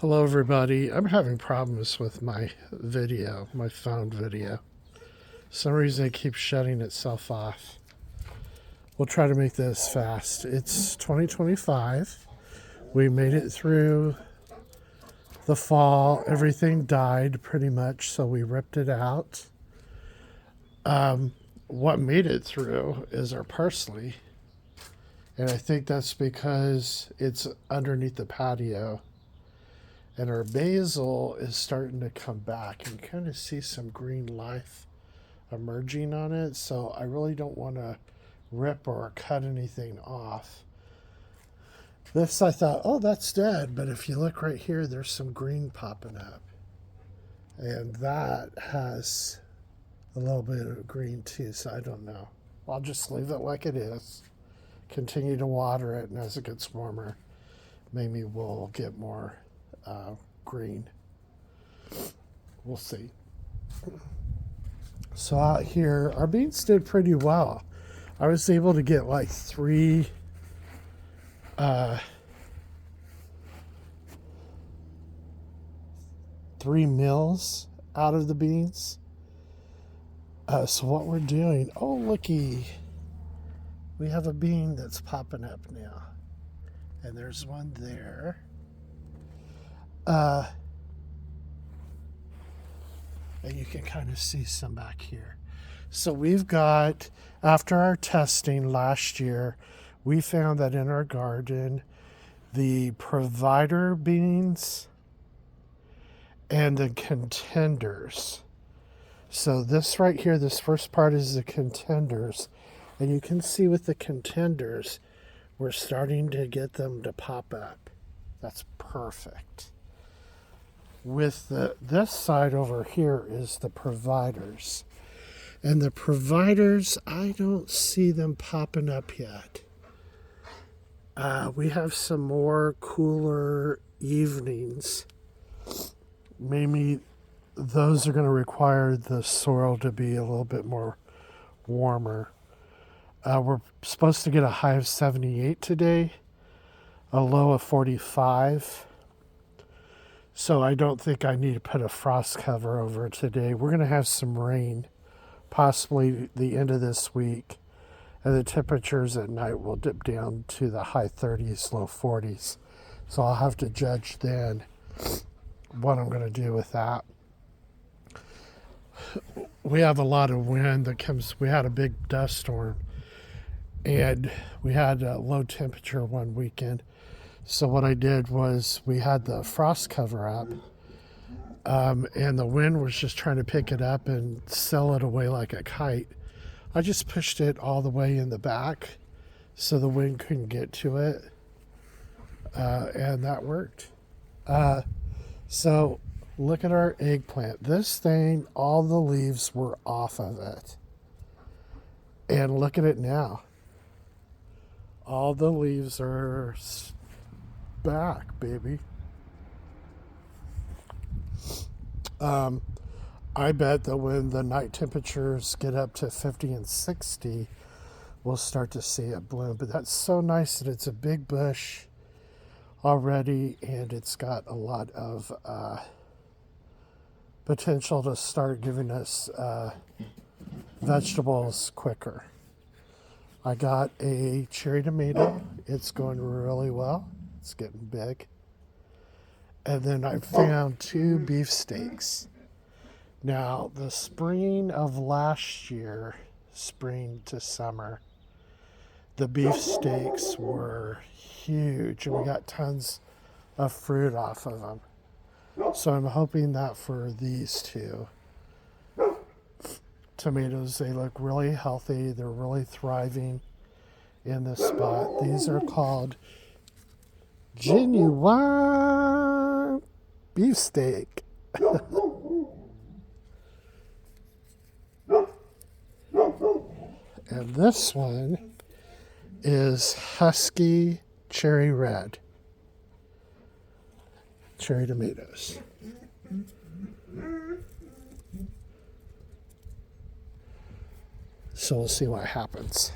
Hello everybody. I'm having problems with my video, my phone video. For some reason it keeps shutting itself off. We'll try to make this fast. It's 2025. We made it through the fall. Everything died pretty much, so we ripped it out. What made it through is our parsley. And I think that's because it's underneath the patio. And our basil is starting to come back and kind of see some green life emerging on it. So I really don't want to rip or cut anything off. This I thought, oh, that's dead. But if you look right here, there's some green popping up. And that has a little bit of green too. So I don't know. I'll just leave it like it is. Continue to water it. And as it gets warmer, maybe we'll get more green. We'll see. So out here, our beans did pretty well. I was able to get like three meals out of the beans. So what we're doing, oh looky, we have a bean that's popping up now. And there's one there. And you can kind of see some back here. So we've got, after our testing last year, we found that in our garden, the provider beans and the contenders. So this right here, this first part is the contenders. And you can see with the contenders, we're starting to get them to pop up. That's perfect. With this side over here is the providers. And the providers, I don't see them popping up yet. We have some more cooler evenings. Maybe those are going to require the soil to be a little bit more warmer. We're supposed to get a high of 78 today, a low of 45. So I don't think I need to put a frost cover over it today. We're going to have some rain, possibly the end of this week. And the temperatures at night will dip down to the high 30s, low 40s. So I'll have to judge then what I'm going to do with that. We have a lot of wind that comes. We had a big dust storm. And we had a low temperature one weekend. So what I did was we had the frost cover up, and the wind was just trying to pick it up and sail it away like a kite. I just pushed it all the way in the back so the wind couldn't get to it, and that worked. So look at our eggplant. This thing, all the leaves were off of it. And look at it now. All the leaves are back, baby. I bet that when the night temperatures get up to 50 and 60, we'll start to see it bloom. But that's so nice that it's a big bush already, and it's got a lot of potential to start giving us vegetables quicker. I got a cherry tomato. It's going really well. It's getting big. And then I found 2 beefsteaks. Now, the spring of last year, spring to summer, the beefsteaks were huge, and we got tons of fruit off of them. So I'm hoping that for these 2 tomatoes, they look really healthy. They're really thriving in this spot. These are called genuine beefsteak. And this one is husky cherry red. Cherry tomatoes. So we'll see what happens.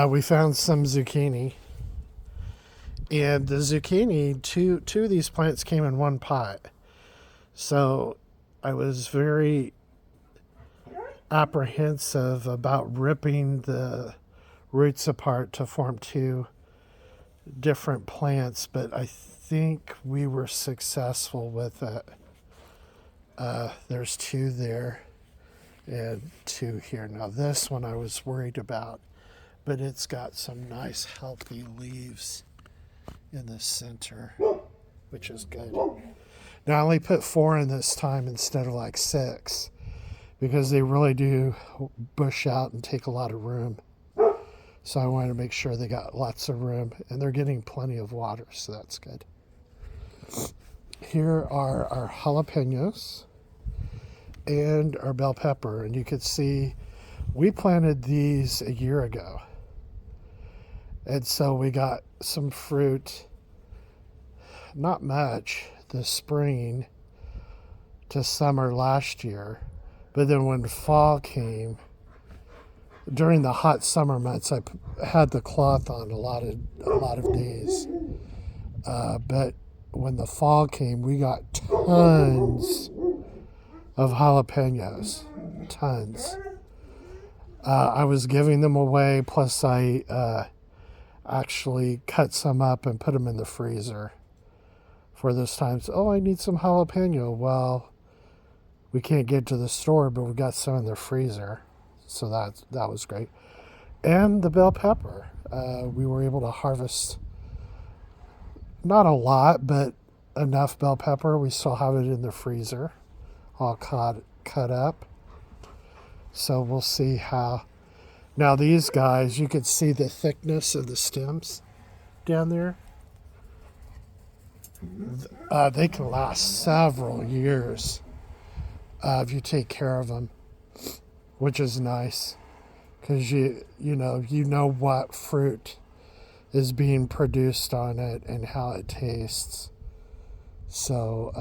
We found some zucchini, And the zucchini, two of these plants came in one pot. So I was very apprehensive about ripping the roots apart to form two different plants, but I think we were successful with it. There's two there and two here. Now this one I was worried about, but it's got some nice healthy leaves in the center, which is good. Now I only put 4 in this time instead of like 6, because they really do bush out and take a lot of room. So I wanted to make sure they got lots of room, and they're getting plenty of water, so that's good. Here are our jalapenos and our bell pepper, and you can see we planted these a year ago. And so we got some fruit, not much, this spring to summer last year. But then when fall came, during the hot summer months, I had the cloth on a lot of days. But when the fall came, we got tons of jalapenos, tons. I was giving them away, plus I actually cut some up and put them in the freezer for this time. So, oh, I need some jalapeno. Well, we can't get to the store, but we got some in the freezer. So that was great. And the bell pepper. We were able to harvest not a lot, but enough bell pepper. We still have it in the freezer, all cut up. So we'll see how. Now these guys, you can see the thickness of the stems down there. They can last several years if you take care of them, which is nice, because you know what fruit is being produced on it and how it tastes. So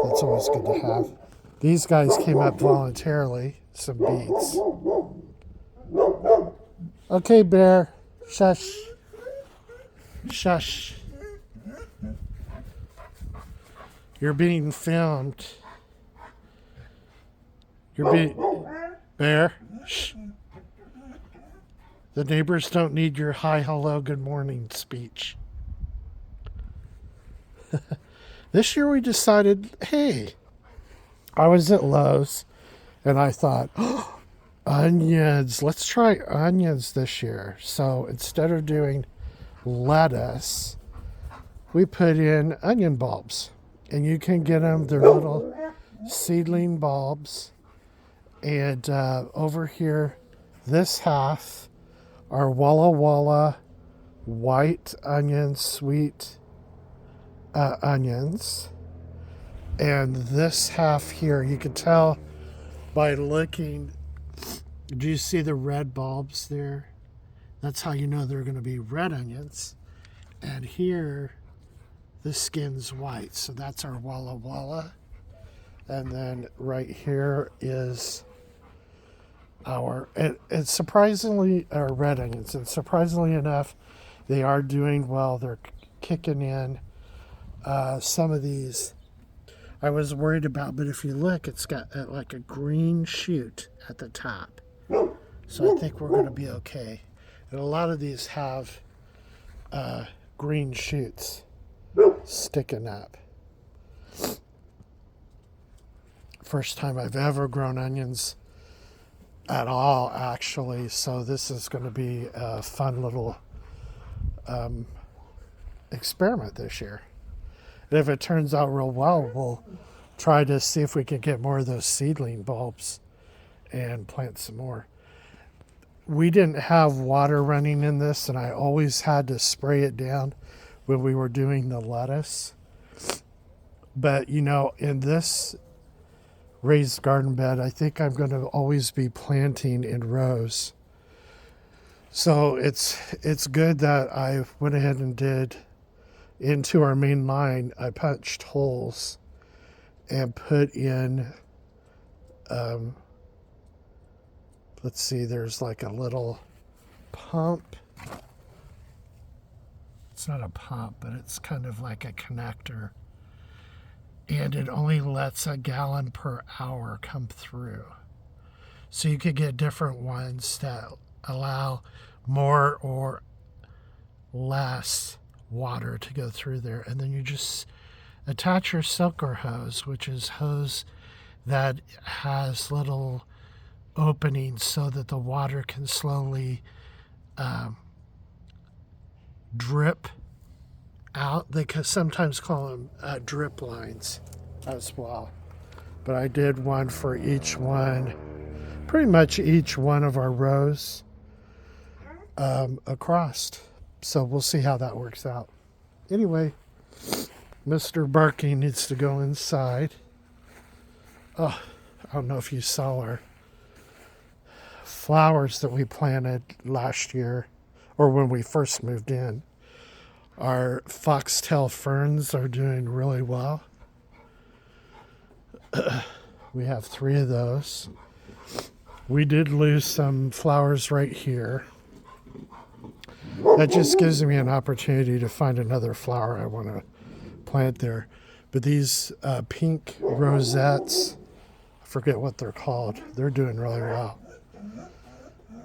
that's always good to have. These guys came up voluntarily, some beets. Okay, Bear. Shush. Shush. You're being filmed. You're being... Bear. Shh. The neighbors don't need your hi, hello, good morning speech. This year we decided, hey, I was at Lowe's and I thought, oh, onions, let's try onions this year. So instead of doing lettuce, we put in onion bulbs. And you can get them, they're little seedling bulbs. And over here, this half are Walla Walla white onions, sweet onions. And this half here, you can tell by looking, do you see the red bulbs there? That's how you know they're going to be red onions. And here, the skin's white, so that's our Walla Walla. And then right here is it's surprisingly, our red onions. And surprisingly enough, they are doing well. They're kicking in. Some of these I was worried about, but if you look, it's got like a green shoot at the top. So I think we're going to be okay. And a lot of these have green shoots sticking up. First time I've ever grown onions at all, actually. So this is going to be a fun little experiment this year. And if it turns out real well, we'll try to see if we can get more of those seedling bulbs and plant some more. We didn't have water running in this, and I always had to spray it down when we were doing the lettuce. But, in this raised garden bed, I think I'm going to always be planting in rows. So it's good that I went ahead and did into our main line. I punched holes and put in, let's see, there's like a little pump. It's not a pump, but it's kind of like a connector. And it only lets a gallon per hour come through. So you could get different ones that allow more or less water to go through there. And then you just attach your silker hose, which is hose that has little openings so that the water can slowly drip out. They can sometimes call them drip lines as well. But I did one for each one, pretty much each one of our rows across. So we'll see how that works out. Anyway, Mr. Barking needs to go inside. Oh, I don't know if you saw our flowers that we planted last year, or when we first moved in. Our foxtail ferns are doing really well. We have 3 of those. We did lose some flowers right here. That just gives me an opportunity to find another flower I want to plant there. But these pink rosettes, I forget what they're called. They're doing really well.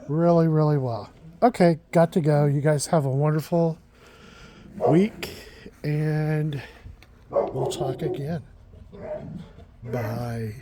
Really, really well. Okay, got to go. You guys have a wonderful week, and we'll talk again. Bye.